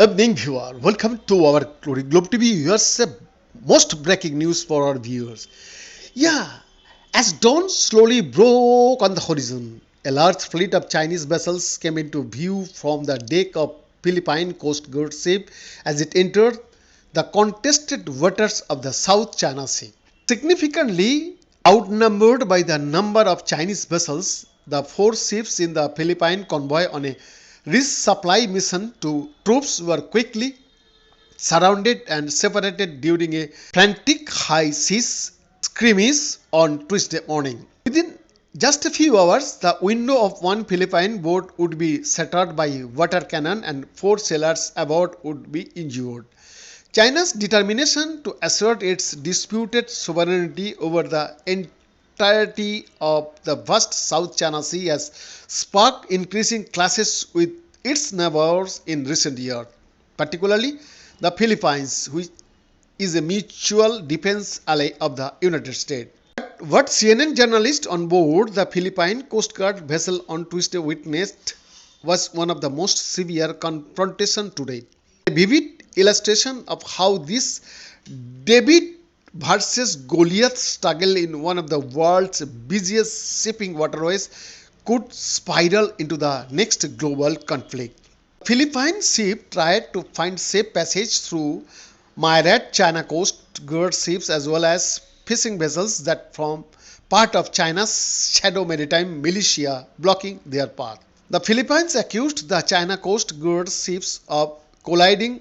Evening viewer, welcome to our Glory Globe TV. Here's the most breaking news for our viewers. Yeah, as dawn slowly broke on the horizon, a large fleet of Chinese vessels came into view from the deck of Philippine Coast Guard ship as it entered the contested waters of the South China Sea. Significantly outnumbered by the number of Chinese vessels, the four ships in the Philippine convoy on a resupply mission to troops were quickly surrounded and separated during a frantic high seas skirmish on Tuesday morning. Within just a few hours, the window of one Philippine boat would be shattered by water cannon and four sailors aboard would be injured. China's determination to assert its disputed sovereignty over the entirety of the vast South China Sea has sparked increasing clashes with its neighbors in recent years, particularly the Philippines, which is a mutual defense ally of the United States. But what CNN journalists on board the Philippine Coast Guard vessel on Tuesday witnessed was one of the most severe confrontations to date. A vivid illustration of how this David versus Goliath struggle in one of the world's busiest shipping waterways could spiral into the next global conflict. Philippine ship tried to find safe passage through myriad China Coast Guard ships as well as fishing vessels that form part of China's shadow maritime militia blocking their path. The Philippines accused the China Coast Guard ships of colliding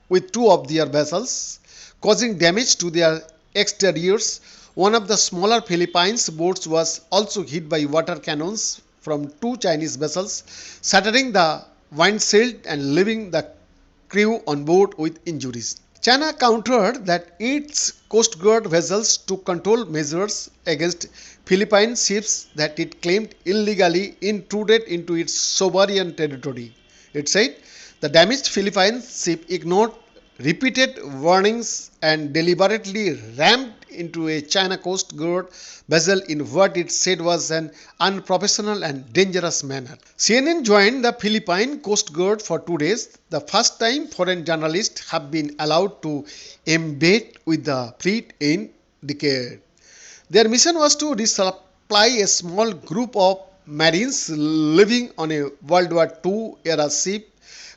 with two of their vessels, causing damage to their exteriors. One of the smaller Philippine boats was also hit by water cannons from two Chinese vessels, shattering the windshield and leaving the crew on board with injuries. China countered that its Coast Guard vessels took control measures against Philippine ships that it claimed illegally intruded into its sovereign territory. It said the damaged Philippine ship ignored repeated warnings and deliberately rammed into a China Coast Guard vessel in what it said was an unprofessional and dangerous manner. CNN joined the Philippine Coast Guard for 2 days, the first time foreign journalists have been allowed to embed with the fleet in decades. Their mission was to resupply a small group of Marines living on a World War II era ship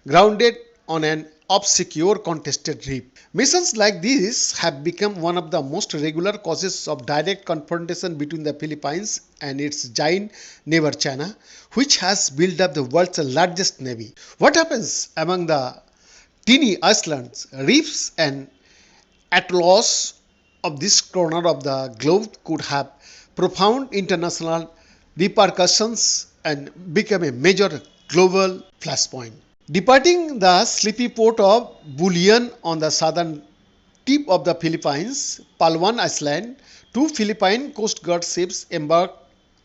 grounded on an obscure contested reef. Missions like these have become one of the most regular causes of direct confrontation between the Philippines and its giant neighbor China, which has built up the world's largest navy. What happens among the teeny islands, reefs and atolls of this corner of the globe could have profound international repercussions and become a major global flashpoint. Departing the sleepy port of Bullion on the southern tip of the Philippines, Palawan Island, two Philippine Coast Guard ships embarked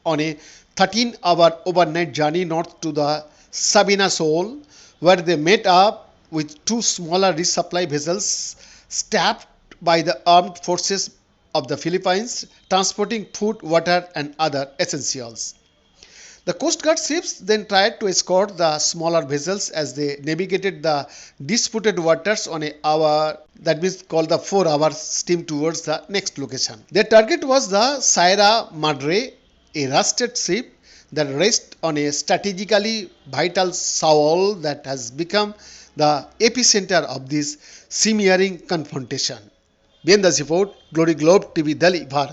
on a 13-hour overnight journey north to the Sabina Shoal, where they met up with two smaller resupply vessels staffed by the armed forces of the Philippines, transporting food, water, and other essentials. The Coast Guard ships then tried to escort the smaller vessels as they navigated the disputed waters on a hour, that means called the 4-hour steam towards the next location. Their target was the Sierra Madre, a rusted ship that rests on a strategically vital shoal that has become the epicenter of this searing confrontation. Bien the report, Glory Globe TV Delhi, Bharat.